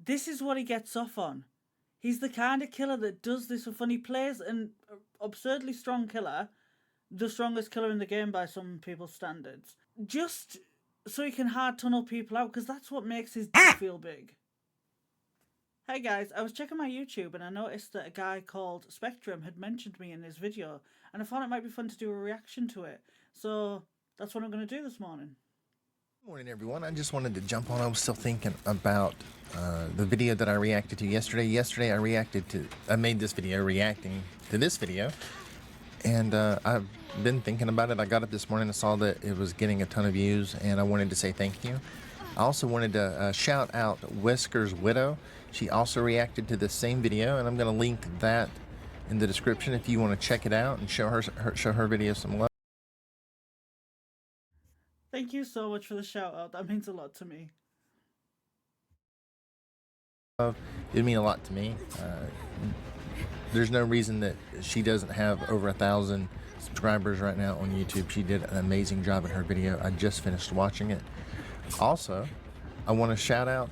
This is what he gets off on. He's the kind of killer that does this for fun. He plays an absurdly strong killer, the strongest killer in the game by some people's standards, just so he can hard tunnel people out, because that's what makes his feel big. Hey guys, I was checking my YouTube and I noticed that a guy called Spectrum had mentioned me in his video, and I thought it might be fun to do a reaction to it. So that's what I'm going to do this morning. Good morning, everyone. I just wanted to jump on. I was still thinking about the video that I reacted to yesterday. Yesterday, I made this video reacting to this video, and I've been thinking about it. I got up this morning and saw that it was getting a ton of views, and I wanted to say thank you. I also wanted to shout out Wesker's Widow. She also reacted to the same video, and I'm going to link that in the description if you want to check it out and show her video some love. Thank you so much for the shout out. That means a lot to me. It'd mean a lot to me. There's no reason that she doesn't have over 1,000 subscribers right now on YouTube. She did an amazing job in her video. I just finished watching it. Also, I want to shout out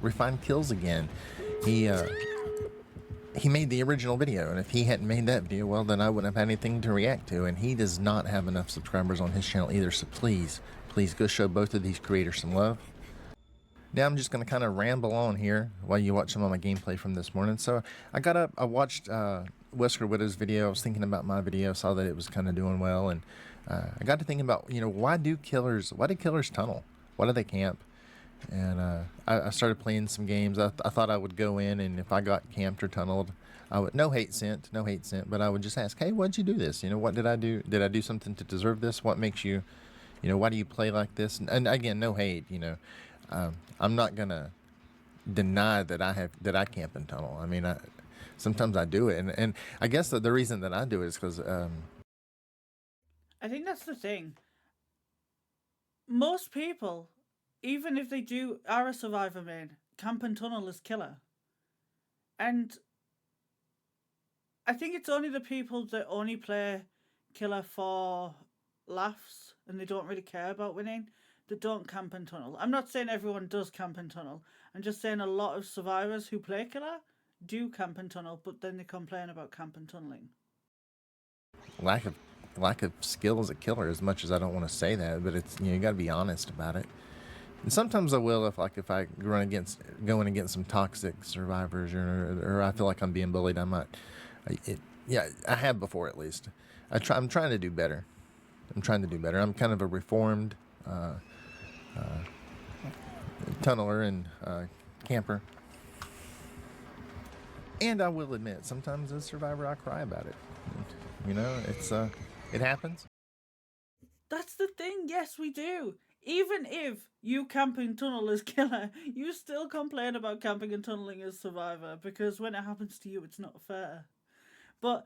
Refined Kills again. He made the original video, and if he hadn't made that video, well, then I wouldn't have had anything to react to, and he does not have enough subscribers on his channel either, so please go show both of these creators some love. Now I'm just going to kind of ramble on here while you watch some of my gameplay from this morning. So I got up, I watched Wesker Widow's video. I was thinking about my video, saw that it was kind of doing well, and I got to thinking about, why do killers tunnel? Why do they camp? And I started playing some games. I thought I would go in, and if I got camped or tunneled, I would, no hate sent, but I would just ask, hey, why'd you do this? What did I do? Did I do something to deserve this? What makes you, why do you play like this? And again, no hate, I'm not gonna deny that I camp and tunnel. I mean, sometimes I do it, and I guess the reason that I do it is because I think that's the thing. Most people, even if they are a survivor main, camp and tunnel as killer. And I think it's only the people that only play killer for laughs and they don't really care about winning that don't camp and tunnel. I'm not saying everyone does camp and tunnel. I'm just saying a lot of survivors who play killer do camp and tunnel, but then they complain about camp and tunneling. lack of skill as a killer, as much as I don't want to say that, but it's, you got to be honest about it. And sometimes I will if I going against some toxic survivors, or I feel like I'm being bullied. I might, I have before at least. I'm trying to do better. I'm kind of a reformed tunneler and camper. And I will admit, sometimes as a survivor, I cry about it. It happens. That's the thing, yes we do. Even if you camping tunnel as killer, you still complain about camping and tunneling as survivor, because when it happens to you, it's not fair. But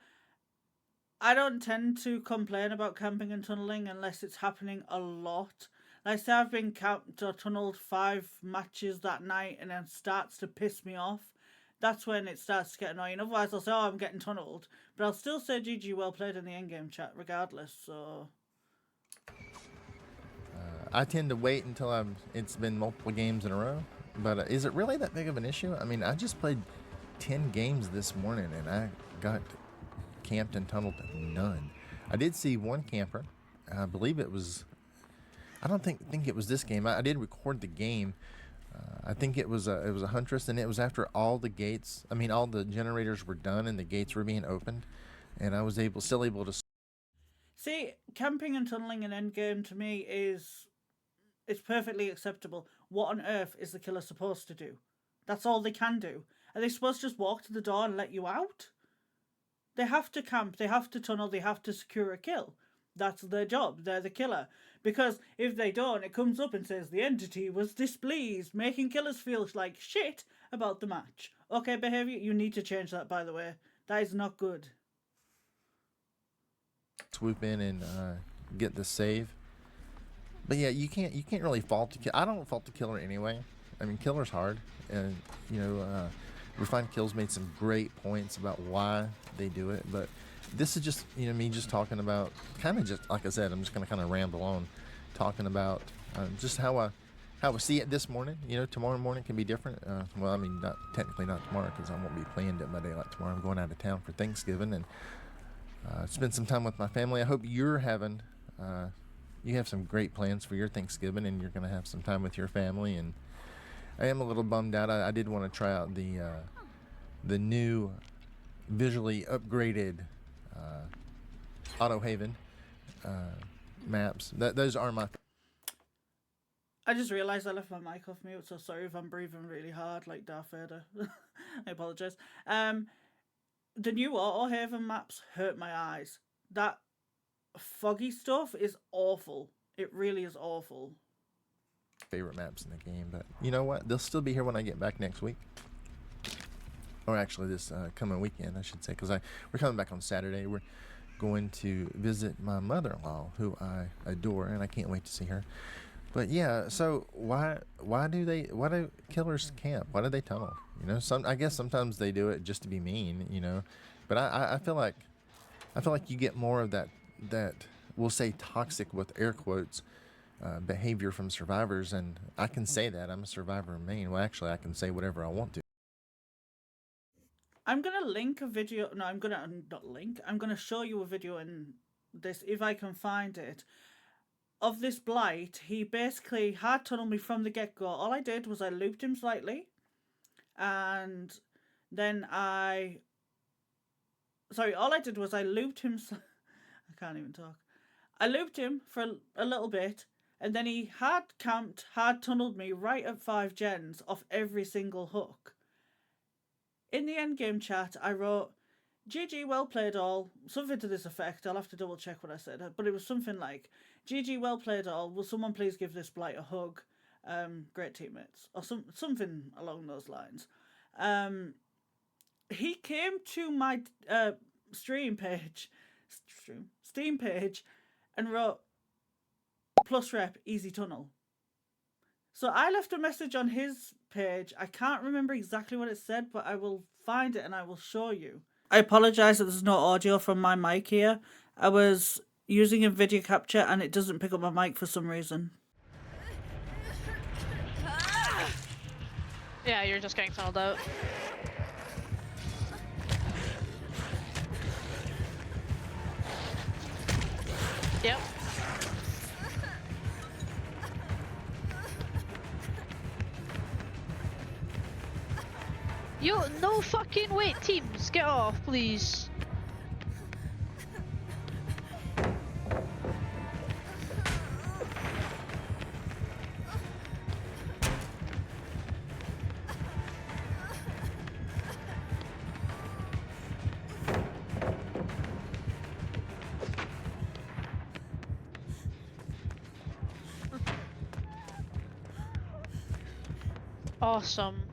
I don't tend to complain about camping and tunneling unless it's happening a lot. Like, say I've been camped or tunneled 5 matches that night and then starts to piss me off. That's when it starts to get annoying. Otherwise I'll say, oh, I'm getting tunneled. But I'll still say GG, well played in the endgame chat regardless, so... I tend to wait until it's been multiple games in a row. But is it really that big of an issue? I mean, I just played 10 games this morning and I got camped and tunneled none. I did see one camper. I believe it was... I don't think it was this game. I did record the game. I think it was a huntress, and it was after all the gates. I mean, all the generators were done and the gates were being opened, and I was still able to. See, camping and tunneling in endgame to me it's perfectly acceptable. What on earth is the killer supposed to do? That's all they can do. Are they supposed to just walk to the door and let you out? They have to camp, they have to tunnel, they have to secure a kill. That's their job. They're the killer. Because if they don't, it comes up and says the entity was displeased, making killers feel like shit about the match. Okay, behavior, you need to change that, by the way. That is not good. Swoop in and get the save. But yeah, you can't really fault the killer. I don't fault the killer anyway. I mean, killer's hard, and Refined Kills made some great points about why they do it, but this is just, me just talking about, kind of just, like I said, I'm just going to kind of ramble on, talking about just how how we see it this morning. You know, tomorrow morning can be different. Well, I mean, not technically not tomorrow because I won't be playing Dead by Daylight tomorrow. I'm going out of town for Thanksgiving and spend some time with my family. I hope you're having, you have some great plans for your Thanksgiving and you're going to have some time with your family. And I am a little bummed out. I did want to try out the new visually upgraded Auto Haven maps. Those are my. I just realised I left my mic off mute, so sorry if I'm breathing really hard like Darth Vader. I apologise. The new Auto Haven maps hurt my eyes. That foggy stuff is awful. It really is awful. Favorite maps in the game, but you know what? They'll still be here when I get back next week. Or actually this coming weekend, I should say, because we're coming back on Saturday. We're going to visit my mother-in-law, who I adore, and I can't wait to see her. But yeah, so why do killers camp? Why do they tunnel? You know, I guess sometimes they do it just to be mean, you know. But I feel like you get more of that we'll say toxic with air quotes behavior from survivors, and I can say that I'm a survivor in Maine. Well, actually, I can say whatever I want to. I'm gonna link a video. No, I'm gonna not link. I'm gonna show you a video in this if I can find it. Of this blight, he basically hard tunneled me from the get go. All I did was I looped him slightly, and then all I did was I looped him. I can't even talk. I looped him for a little bit, and then he hard tunneled me right at 5 gens off every single hook. In the endgame chat, I wrote, GG, well played all. Something to this effect. I'll have to double check what I said. But it was something like, GG, well played all. Will someone please give this blight a hug? Great teammates. Or something along those lines. He came to my Steam page and wrote, plus rep, easy tunnel. So I left a message on his page. I can't remember exactly what it said, but I will find it and I will show you. I apologise that there's no audio from my mic here. I was using a video capture and it doesn't pick up my mic for some reason. Yeah, you're just getting tunneled out. Yep. Yo, no fucking wait, teams, get off, please. Awesome.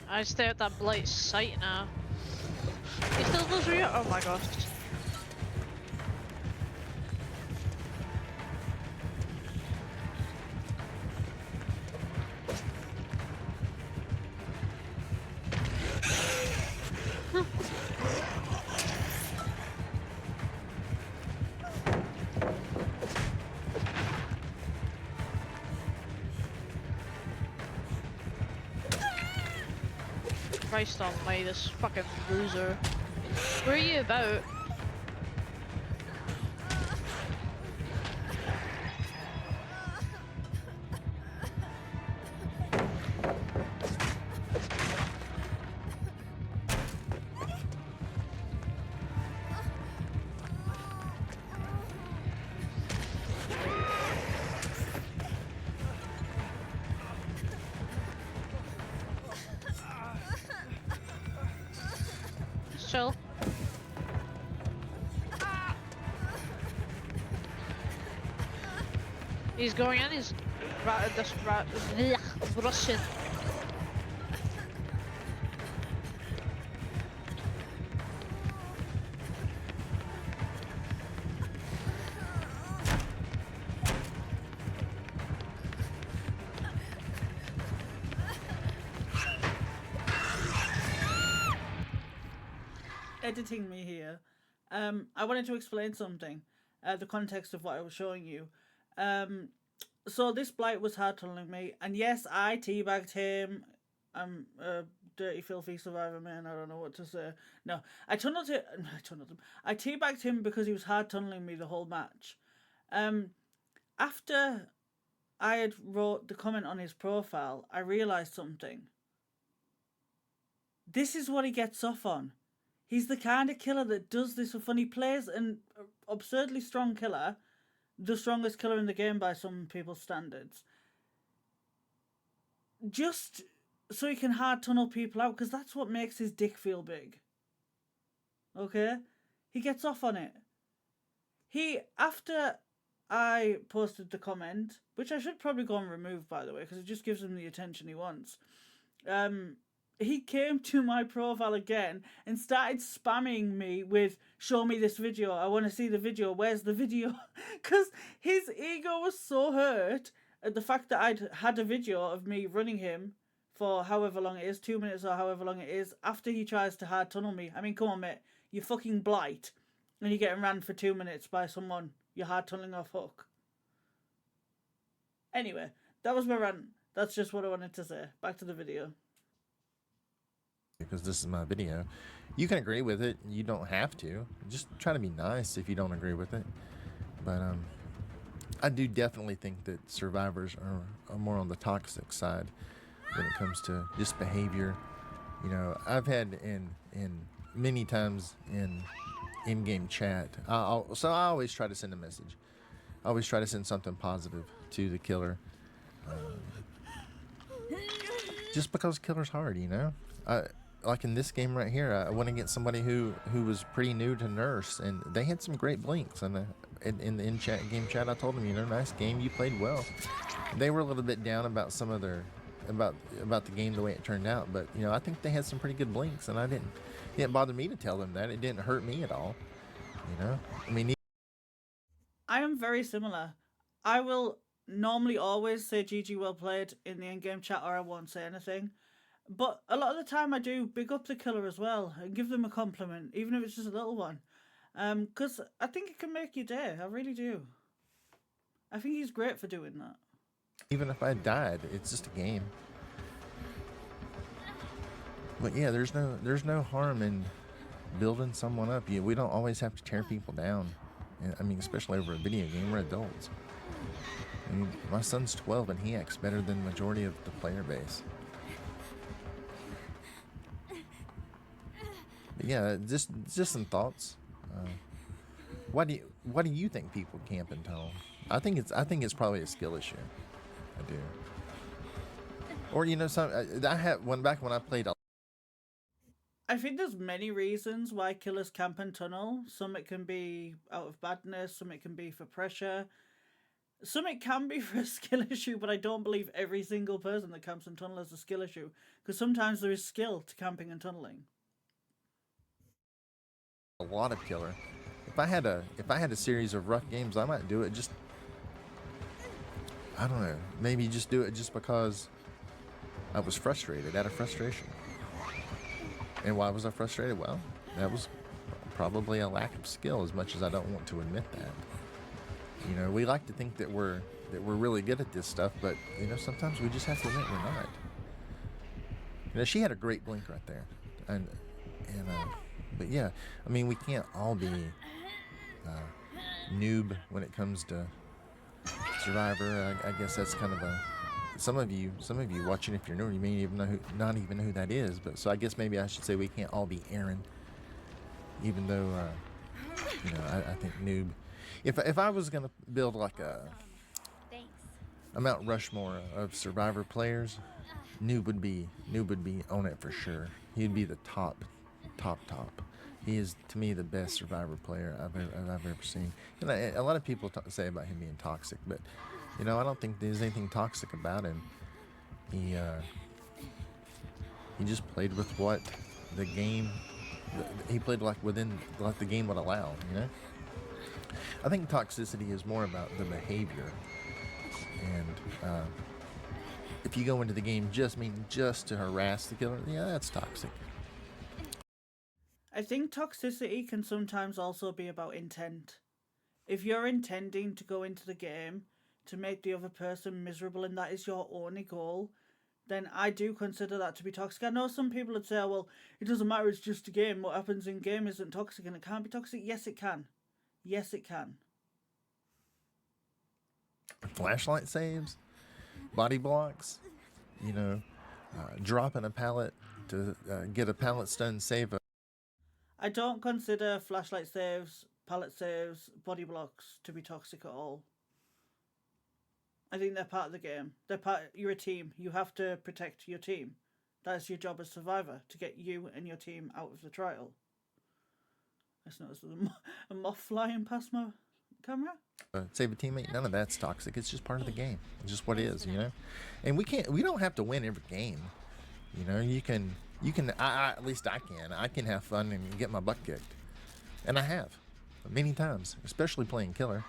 I stare at that blight sight now. He still goes through. Oh my gosh. Christ almighty, this fucking loser. Where are you about? Chill. He's going in, he's Russian. Editing me here. I wanted to explain something. The context of what I was showing you. So this blight was hard tunneling me, and yes, I teabagged him. I'm a dirty, filthy survivor man. I don't know what to say. No, I tunneled him. I tunneled him. I teabagged him because he was hard tunneling me the whole match. Um, After I had wrote the comment on his profile, I realised something. This is what he gets off on. He's the kind of killer that does this for fun. He plays an absurdly strong killer, the strongest killer in the game by some people's standards, just so he can hard tunnel people out, because that's what makes his dick feel big. Okay? He gets off on it. After I posted the comment, which I should probably go and remove, by the way, because it just gives him the attention he wants. He came to my profile again and started spamming me with, show me this video, I want to see the video, where's the video? Because his ego was so hurt at the fact that I'd had a video of me running him for however long it is, 2 minutes or however long it is, after he tries to hard tunnel me. I mean, come on, mate, you fucking blight, and you're getting ran for 2 minutes by someone you're hard tunneling off hook. Anyway, that was my rant. That's just what I wanted to say. Back to the video. Because this is my video. You can agree with it. You don't have to. Just try to be nice if you don't agree with it. But I do definitely think that survivors are more on the toxic side when it comes to just behavior. You know, I've had in many times in game chat. So I always try to send a message. I always try to send something positive to the killer. Just because killer's hard, you know. Like in this game right here, I went against somebody who was pretty new to nurse, and they had some great blinks. And in the game chat, I told them, you know, nice game, you played well. They were a little bit down about some of their about the game the way it turned out, but you know, I think they had some pretty good blinks, and it didn't bother me to tell them that. It didn't hurt me at all. You know, I mean, I am very similar. I will normally always say GG well played in the in-game chat, or I won't say anything. But a lot of the time I do big up the killer as well and give them a compliment, even if it's just a little one. Because I think it can make your day. I really do. I think he's great for doing that. even if I died, it's just a game. But yeah, there's no harm in building someone up. We don't always have to tear people down. I mean, especially over a video game. We're adults. I mean, my son's 12 and he acts better than the majority of the player base. But yeah, just some thoughts. Why do you think people camp and tunnel? I think it's probably a skill issue. I do. Or I had one back when I played. I think there's many reasons why killers camp and tunnel. Some it can be out of badness, some it can be for pressure, some it can be for a skill issue, but I don't believe every single person that camps and tunnels has a skill issue, because sometimes there is skill to camping and tunneling. A lot of killer. If I had a series of rough games, I might do it just, I don't know, maybe just do it just because I was frustrated, out of frustration. And why was I frustrated? Well, that was probably a lack of skill, as much as I don't want to admit that. We like to think that we're really good at this stuff, but sometimes we just have to admit we're not. She had a great blink right there, and but yeah, I mean, we can't all be noob when it comes to Survivor. I guess that's kind of some of you watching, if you're new, you may not even know who that is. But so I guess maybe I should say we can't all be Aaron, even though I think noob. If I was gonna build like a Mount Rushmore of Survivor players, noob would be on it for sure. He'd be the top. He is, to me, the best Survivor player I've ever seen. And a lot of people say about him being toxic, but I don't think there's anything toxic about him. He just played with what the game. He played within the game would allow. I think toxicity is more about the behavior, and if you go into the game just to harass the killer, yeah, that's toxic. I think toxicity can sometimes also be about intent. If you're intending to go into the game to make the other person miserable and that is your only goal, then I do consider that to be toxic. I know some people would say, oh, well, it doesn't matter, it's just a game. What happens in game isn't toxic, and it can't be toxic. Yes, it can. Yes, it can. Flashlight saves, body blocks, dropping a pallet to get a pallet stun save. I don't consider flashlight saves, pallet saves, body blocks to be toxic at all. I think they're part of the game. You're a team. You have to protect your team. That's your job as survivor, to get you and your team out of the trial. I just noticed there's a moth flying past my camera. Save a teammate. None of that's toxic. It's just part of the game. It's just what it is, And we don't have to win every game. You can. At least I can. I can have fun and get my butt kicked, and I have many times, especially playing killer,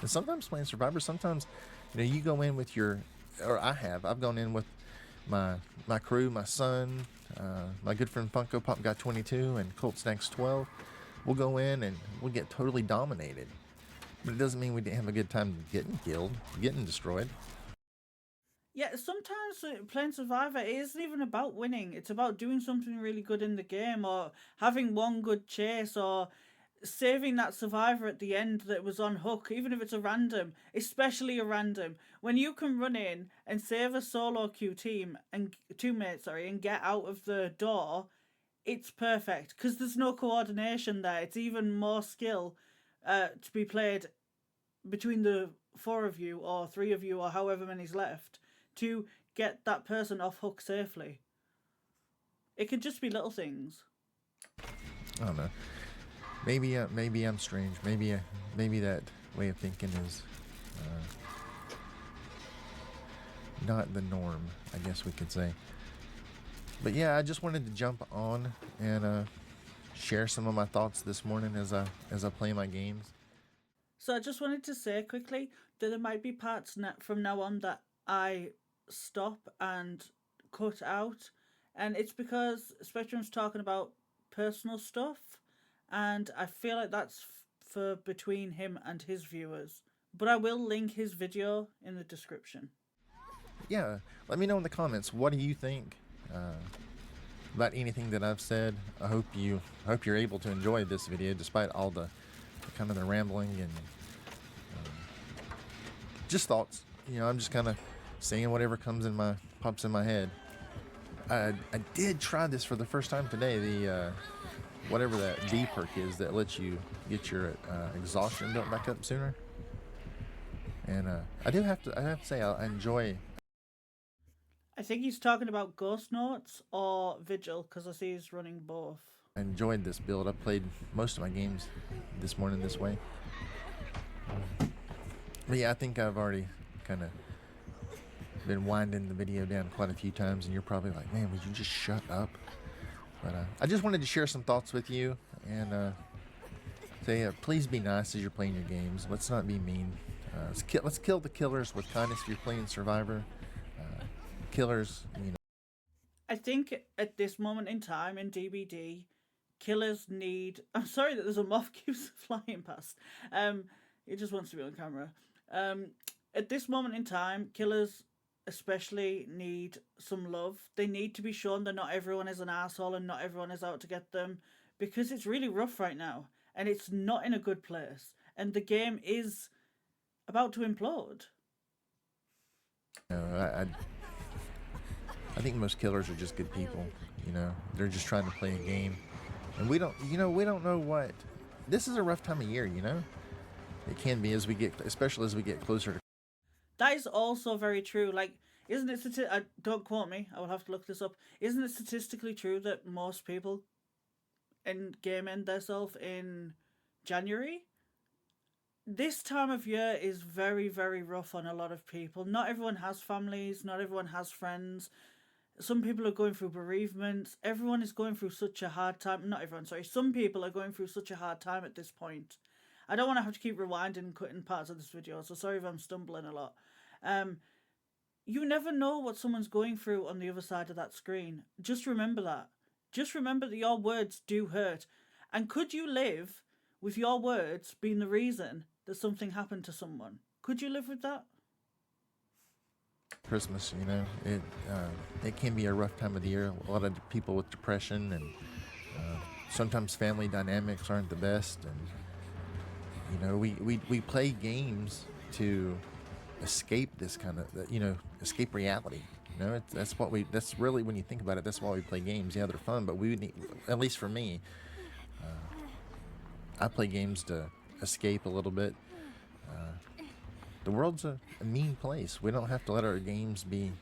and sometimes playing survivor. Sometimes, you go in with I've gone in with my crew, my son, my good friend Funko Pop got 22, and Colt Snacks 12. We'll go in and we'll get totally dominated, but it doesn't mean we didn't have a good time getting killed, getting destroyed. Yeah, sometimes playing Survivor it isn't even about winning. It's about doing something really good in the game, or having one good chase, or saving that survivor at the end that was on hook, even if it's a random, especially a random. When you can run in and save a solo queue team and teammate, and get out of the door, it's perfect because there's no coordination there. It's even more skill to be played between the four of you or three of you or however many's left to get that person off hook safely. It could just be little things. I don't know. Maybe I'm strange. Maybe that way of thinking is not the norm, I guess we could say. But yeah, I just wanted to jump on and share some of my thoughts this morning as I play my games. So I just wanted to say quickly that there might be parts from now on that I stop and cut out, and it's because Spectrum's talking about personal stuff, and I feel like that's for between him and his viewers. But I will link his video in the description. Yeah, let me know in the comments, what do you think about anything that I've said. I hope you're able to enjoy this video despite all the kind of the rambling and just thoughts. I'm just kind of saying whatever pops in my head. I did try this for the first time today, the whatever that B perk is that lets you get your exhaustion built back up sooner. And I have to say I enjoy. I think he's talking about Ghost Notes or Vigil, because I see he's running both. I enjoyed this build. I played most of my games this morning this way. But yeah, I think I've already kind of been winding the video down quite a few times, and you're probably like, man, would you just shut up? But I just wanted to share some thoughts with you and say, please be nice as you're playing your games. Let's not be mean. Let's kill the killers with kindness if you're playing Survivor. Killers, I think at this moment in time in DBD, killers need... I'm sorry that there's a moth keeps flying past. It just wants to be on camera. At this moment in time, killers especially need some love. They need to be shown that not everyone is an asshole and not everyone is out to get them, because it's really rough right now and it's not in a good place and the game is about to implode. I think most killers are just good people. They're just trying to play a game, and we don't know what. This is a rough time of year. It can be especially as we get closer to. That is also very true. Like, isn't it? Don't quote me. I will have to look this up. Isn't it statistically true that most people in game end themselves in January? This time of year is very, very rough on a lot of people. Not everyone has families. Not everyone has friends. Some people are going through bereavements. Everyone is going through such a hard time. Not everyone, sorry. Some people are going through such a hard time at this point. I don't want to have to keep rewinding and cutting parts of this video, so sorry if I'm stumbling a lot. You never know what someone's going through on the other side of that screen. Just remember that. Just remember that your words do hurt. And could you live with your words being the reason that something happened to someone? Could you live with that? Christmas. You know, it can be a rough time of the year. A lot of people with depression, and sometimes family dynamics aren't the best. And you know, we play games to escape this kind of, you know, escape reality. You know, that's really, when you think about it, that's why we play games. Yeah, they're fun, but we need, at least for me, I play games to escape a little bit. The world's a mean place. We don't have to let our games be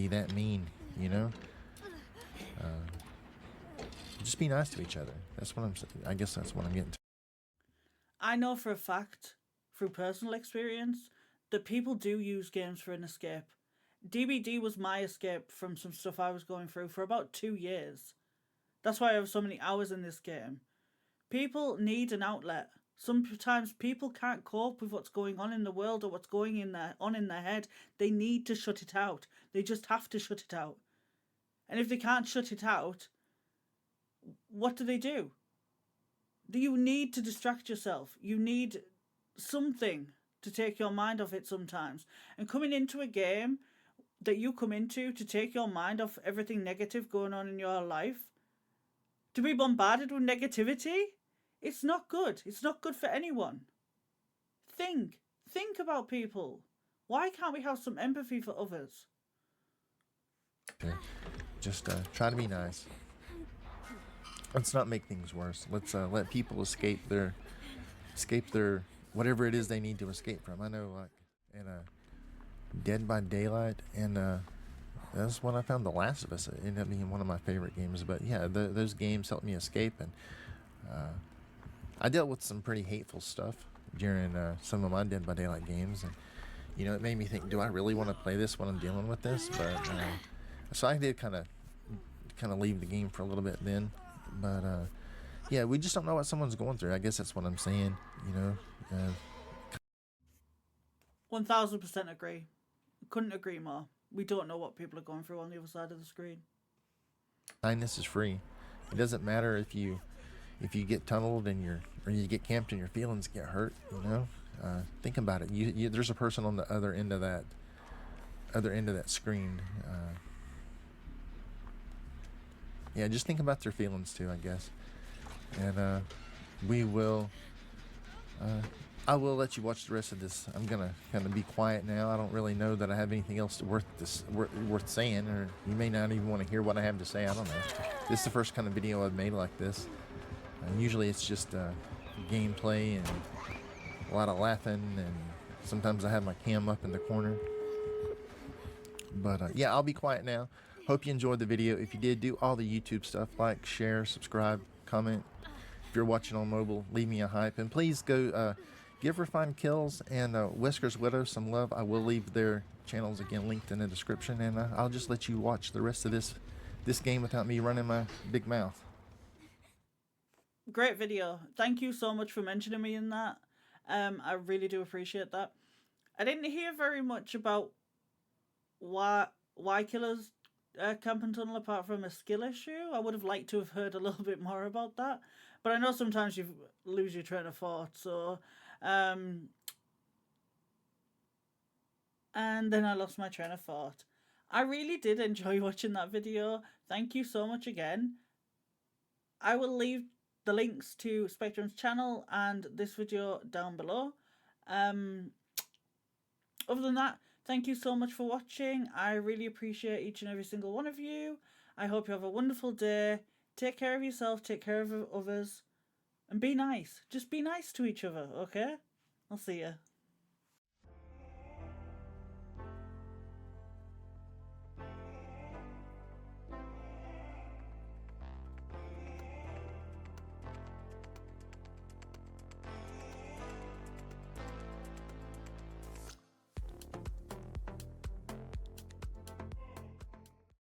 that mean, you know. Just be nice to each other. That's what I guess that's what I'm getting to. I know for a fact, through personal experience, that people do use games for an escape. DBD was my escape from some stuff I was going through for about 2 years. That's why I have so many hours in this game. People need an outlet. Sometimes people can't cope with what's going on in the world or what's going on in their head. They need to shut it out. They just have to shut it out. And if they can't shut it out, what do? You need to distract yourself. You need something to take your mind off it sometimes. And coming into a game that you come into to take your mind off everything negative going on in your life, to be bombarded with negativity, it's not good. It's not good for anyone. Think about people. Why can't we have some empathy for others? Okay. Just try to be nice. Let's not make things worse. Let's let people escape their whatever it is they need to escape from. I know, like in Dead by Daylight, and that's when I found The Last of Us. It ended up being one of my favorite games. But yeah, those games helped me escape, and I dealt with some pretty hateful stuff during some of my Dead by Daylight games, and you know, it made me think, do I really want to play this when I'm dealing with this? But so I did kind of leave the game for a little bit then. But yeah, we just don't know what someone's going through. I guess that's what I'm saying. You know. 1000% agree. Couldn't agree more. We don't know what people are going through on the other side of the screen. Kindness is free. It doesn't matter if you get tunneled and or you get camped and your feelings get hurt. You know, think about it. There's a person on the other end of that screen. Yeah, just think about their feelings too, I guess. And I will let you watch the rest of this. I'm gonna kind of be quiet now. I don't really know that I have anything else worth saying, or you may not even want to hear what I have to say. I don't know. This is the first kind of video I've made like this. Usually it's just gameplay and a lot of laughing, and sometimes I have my cam up in the corner. But yeah, I'll be quiet now. Hope you enjoyed the video. If you did, do all the YouTube stuff, like, share, subscribe, comment. If you're watching on mobile, leave me a hype, and please go give Refined Kills and Whisker's Widow some love. I will leave their channels again linked in the description, and I'll just let you watch the rest of this game without me running my big mouth. Great video. Thank you so much for mentioning me in that. I really do appreciate that. I didn't hear very much about why killers camp and tunnel apart from a skill issue. I would have liked to have heard a little bit more about that. But I know sometimes you lose your train of thought, so and then I lost my train of thought. I really did enjoy watching that video. Thank you so much again. I will leave the links to Spectrum's channel and this video down below. Other than that, thank you so much for watching. I really appreciate each and every single one of you. I hope you have a wonderful day. Take care of yourself, take care of others, and be nice. Just be nice to each other, okay? I'll see ya.